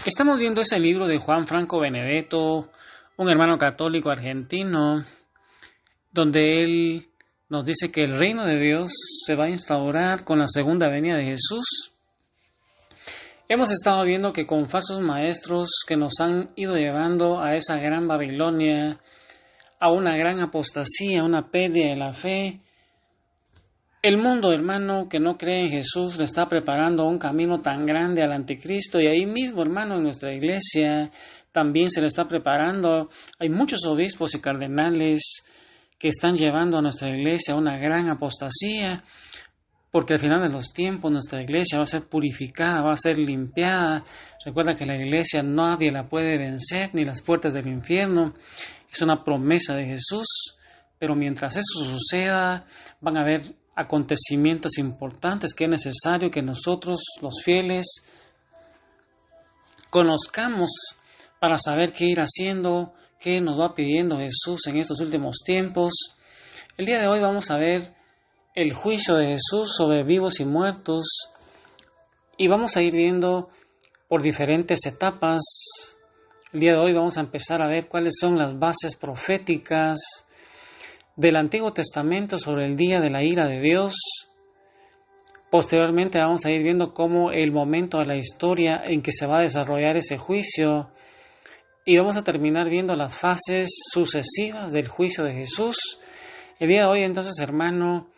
Estamos viendo ese libro de Juan Franco Benedetto, un hermano católico argentino, donde él nos dice que el reino de Dios se va a instaurar con la segunda venida de Jesús. Hemos estado viendo que con falsos maestros que nos han ido llevando a esa gran Babilonia, a una gran apostasía, una pérdida de la fe, el mundo, hermano, que no cree en Jesús, le está preparando un camino tan grande al anticristo, y ahí mismo, hermano, en nuestra iglesia también se le está preparando. Hay muchos obispos y cardenales que están llevando a nuestra iglesia a una gran apostasía, porque al final de los tiempos nuestra iglesia va a ser purificada, va a ser limpiada. Recuerda que la iglesia nadie la puede vencer, ni las puertas del infierno. Es una promesa de Jesús, pero mientras eso suceda, van a haber acontecimientos importantes que es necesario que nosotros, los fieles, conozcamos para saber qué ir haciendo, qué nos va pidiendo Jesús en estos últimos tiempos. El día de hoy vamos a ver el juicio de Jesús sobre vivos y muertos, y vamos a ir viendo por diferentes etapas. El día de hoy vamos a empezar a ver cuáles son las bases proféticas del Antiguo Testamento sobre el día de la ira de Dios. Posteriormente vamos a ir viendo cómo el momento de la historia en que se va a desarrollar ese juicio, y vamos a terminar viendo las fases sucesivas del juicio de Jesús. El día de hoy, entonces, hermano,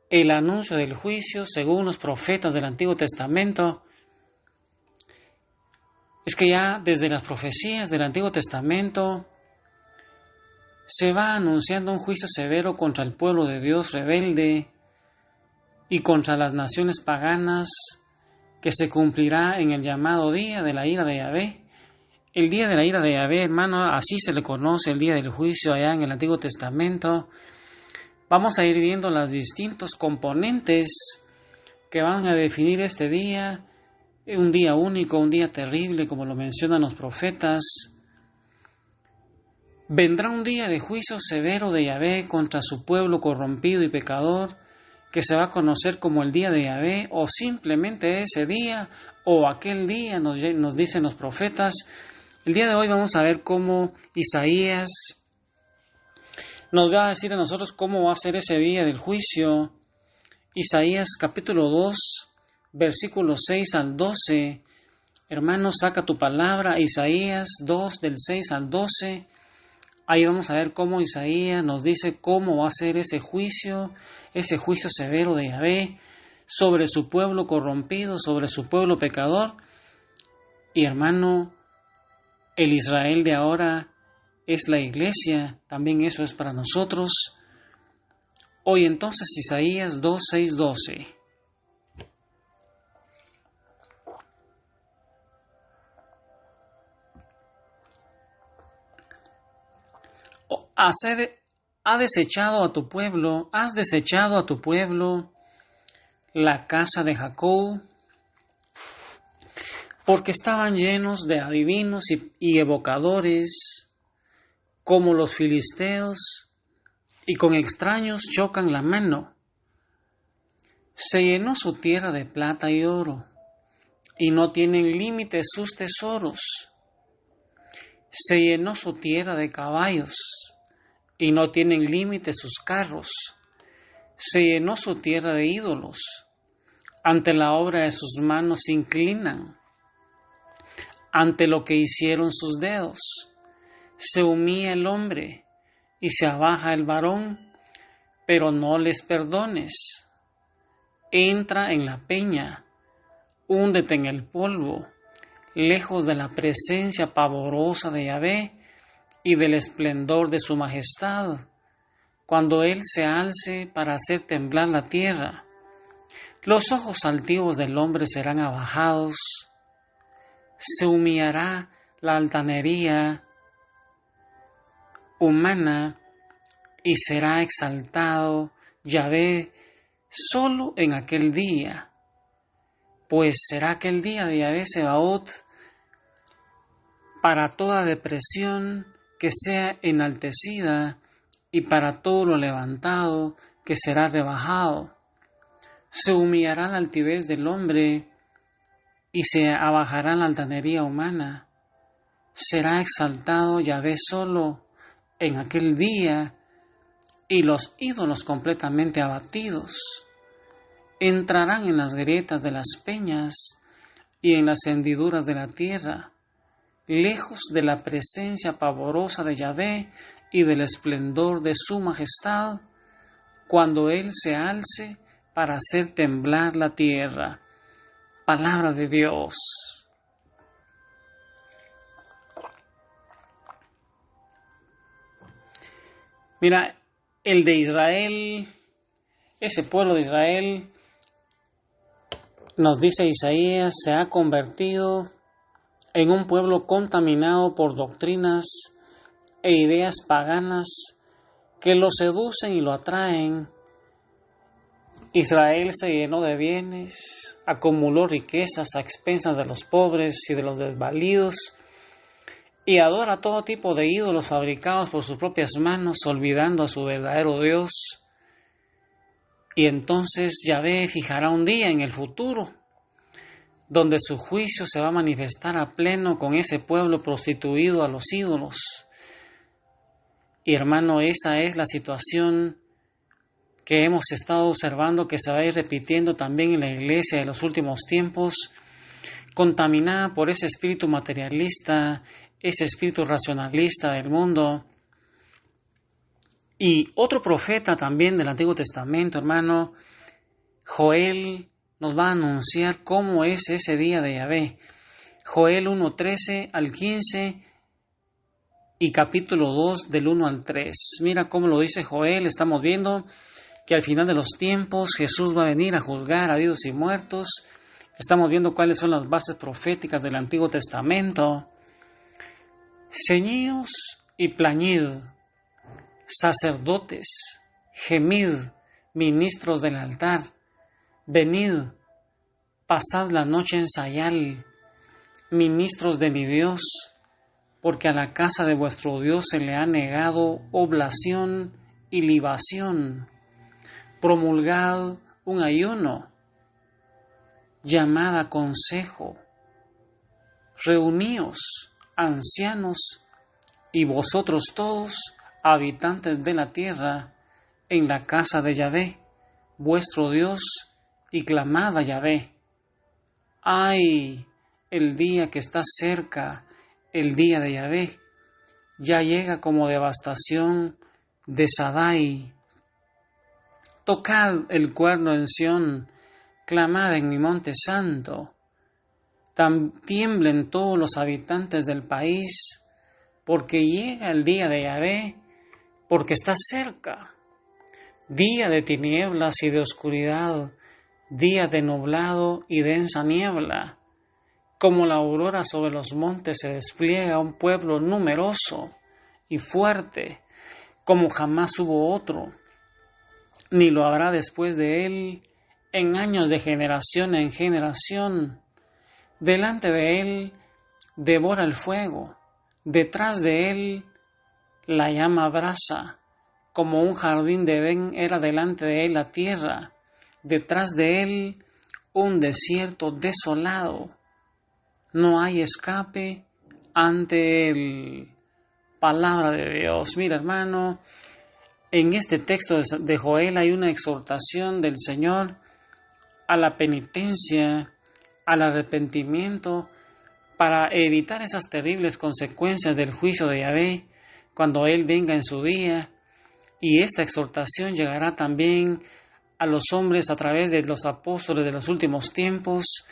el anuncio del juicio según los profetas del Antiguo Testamento es que ya desde las profecías del Antiguo Testamento se va anunciando un juicio severo contra el pueblo de Dios rebelde y contra las naciones paganas, que se cumplirá en el llamado día de la ira de Yahvé. El día de la ira de Yahvé, hermano, así se le conoce el día del juicio allá en el Antiguo Testamento. Vamos a ir viendo los distintos componentes que van a definir este día, un día único, un día terrible, como lo mencionan los profetas. Vendrá un día de juicio severo de Yahvé contra su pueblo corrompido y pecador, que se va a conocer como el día de Yahvé, o simplemente ese día, o aquel día, nos dicen los profetas. El día de hoy vamos a ver cómo Isaías nos va a decir a nosotros cómo va a ser ese día del juicio. Isaías capítulo 2, versículos 6 al 12. Hermano, saca tu palabra, Isaías 2, del 6 al 12. Ahí vamos a ver cómo Isaías nos dice cómo va a ser ese juicio severo de Yahvé sobre su pueblo corrompido, sobre su pueblo pecador. Y hermano, el Israel de ahora es la iglesia, también eso es para nosotros. Hoy entonces Isaías 2, 6, 12. Has desechado a tu pueblo, la casa de Jacob, porque estaban llenos de adivinos y evocadores, como los filisteos, y con extraños chocan la mano. Se llenó su tierra de plata y oro, y no tienen límite sus tesoros. Se llenó su tierra de caballos, y no tienen límite sus carros. Se llenó su tierra de ídolos. Ante la obra de sus manos se inclinan. Ante lo que hicieron sus dedos. Se humilla el hombre y se abaja el varón, pero no les perdones. Entra en la peña, húndete en el polvo, lejos de la presencia pavorosa de Yahvé y del esplendor de su majestad, cuando Él se alce para hacer temblar la tierra. Los ojos altivos del hombre serán abajados, se humillará la altanería humana y será exaltado Yahvé solo en aquel día, pues será aquel día de Yahvé Sebaot para toda depresión que sea enaltecida y para todo lo levantado que será rebajado. Se humillará la altivez del hombre y se abajará la altanería humana. Será exaltado Yahvé solo en aquel día, y los ídolos completamente abatidos entrarán en las grietas de las peñas y en las hendiduras de la tierra, lejos de la presencia pavorosa de Yahvé y del esplendor de su majestad, cuando Él se alce para hacer temblar la tierra. Palabra de Dios. Mira, el de Israel, ese pueblo de Israel, nos dice Isaías, se ha convertido en un pueblo contaminado por doctrinas e ideas paganas que lo seducen y lo atraen. Israel se llenó de bienes, acumuló riquezas a expensas de los pobres y de los desvalidos, y adora todo tipo de ídolos fabricados por sus propias manos, olvidando a su verdadero Dios. Y entonces Yahvé fijará un día en el futuro, donde su juicio se va a manifestar a pleno con ese pueblo prostituido a los ídolos. Y hermano, esa es la situación que hemos estado observando, que se va a ir repitiendo también en la iglesia de los últimos tiempos, contaminada por ese espíritu materialista, ese espíritu racionalista del mundo. Y otro profeta también del Antiguo Testamento, hermano, Joel, nos va a anunciar cómo es ese día de Yahvé. Joel 1:13 al 15 y capítulo 2 del 1 al 3. Mira cómo lo dice Joel. Estamos viendo que al final de los tiempos Jesús va a venir a juzgar a vivos y muertos. Estamos viendo cuáles son las bases proféticas del Antiguo Testamento. Ceñíos y plañid, sacerdotes, gemid, ministros del altar, venid, pasad la noche en Sayal, ministros de mi Dios, porque a la casa de vuestro Dios se le ha negado oblación y libación. Promulgad un ayuno, llamad a consejo, reuníos, ancianos, y vosotros todos, habitantes de la tierra, en la casa de Yahvé, vuestro Dios, y clamad a Yahvé. ¡Ay! El día que está cerca, el día de Yahvé, ya llega como devastación de Sadai. Tocad el cuerno en Sión, clamad en mi monte santo. Tiemblen todos los habitantes del país, porque llega el día de Yahvé, porque está cerca. Día de tinieblas y de oscuridad, día de nublado y densa niebla. Como la aurora sobre los montes se despliega un pueblo numeroso y fuerte, como jamás hubo otro, ni lo habrá después de él, en años de generación en generación. Delante de él devora el fuego, detrás de él la llama abrasa, como un jardín de Edén era delante de él la tierra, detrás de él un desierto desolado, no hay escape ante él. Palabra de Dios. Mira, hermano, en este texto de Joel hay una exhortación del Señor a la penitencia, al arrepentimiento, para evitar esas terribles consecuencias del juicio de Yahvé cuando Él venga en su día. Y esta exhortación llegará también a los hombres a través de los apóstoles de los últimos tiempos,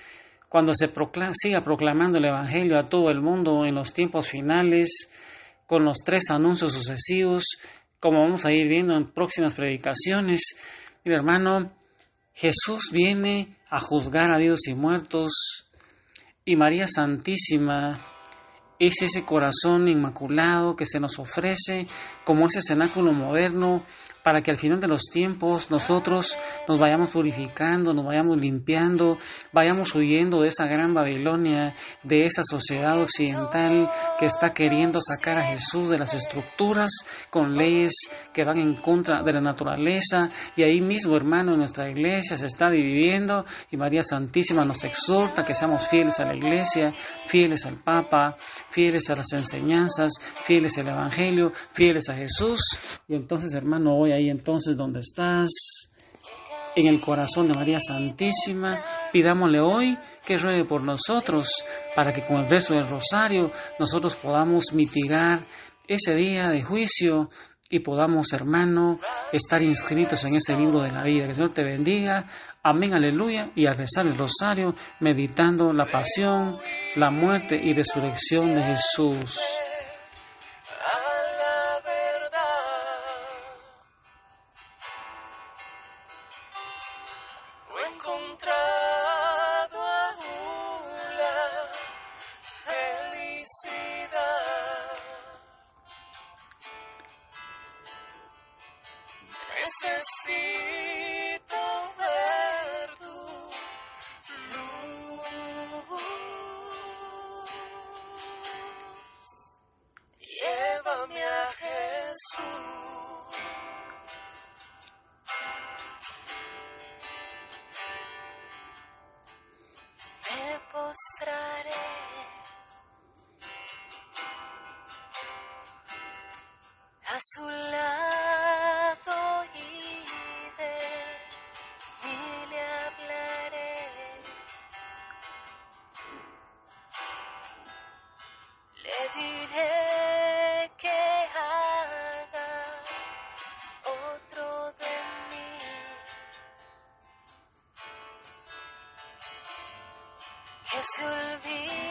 cuando se siga proclamando el Evangelio a todo el mundo en los tiempos finales, con los 3 anuncios sucesivos, como vamos a ir viendo en próximas predicaciones. Mira, hermano, Jesús viene a juzgar a vivos y muertos, y María Santísima es ese corazón inmaculado que se nos ofrece como ese cenáculo moderno para que al final de los tiempos nosotros nos vayamos purificando, nos vayamos limpiando, vayamos huyendo de esa gran Babilonia, de esa sociedad occidental que está queriendo sacar a Jesús de las estructuras con leyes que van en contra de la naturaleza. Y ahí mismo, hermano, en nuestra iglesia se está dividiendo y María Santísima nos exhorta que seamos fieles a la iglesia, fieles al Papa, fieles a las enseñanzas, fieles al Evangelio, fieles a Jesús. Y entonces, hermano, hoy ahí entonces donde estás, en el corazón de María Santísima, pidámosle hoy que ruegue por nosotros para que con el rezo del rosario nosotros podamos mitigar ese día de juicio y podamos, hermano, estar inscritos en ese libro de la vida. Que el Señor te bendiga. Amén, aleluya. Y al rezar el rosario, meditando la pasión, la muerte y resurrección de Jesús. Necesito ver tu luz. Llévame a Jesús. Me postraré a su lado y le hablaré. Le diré que haga otro de mí. Que se olvide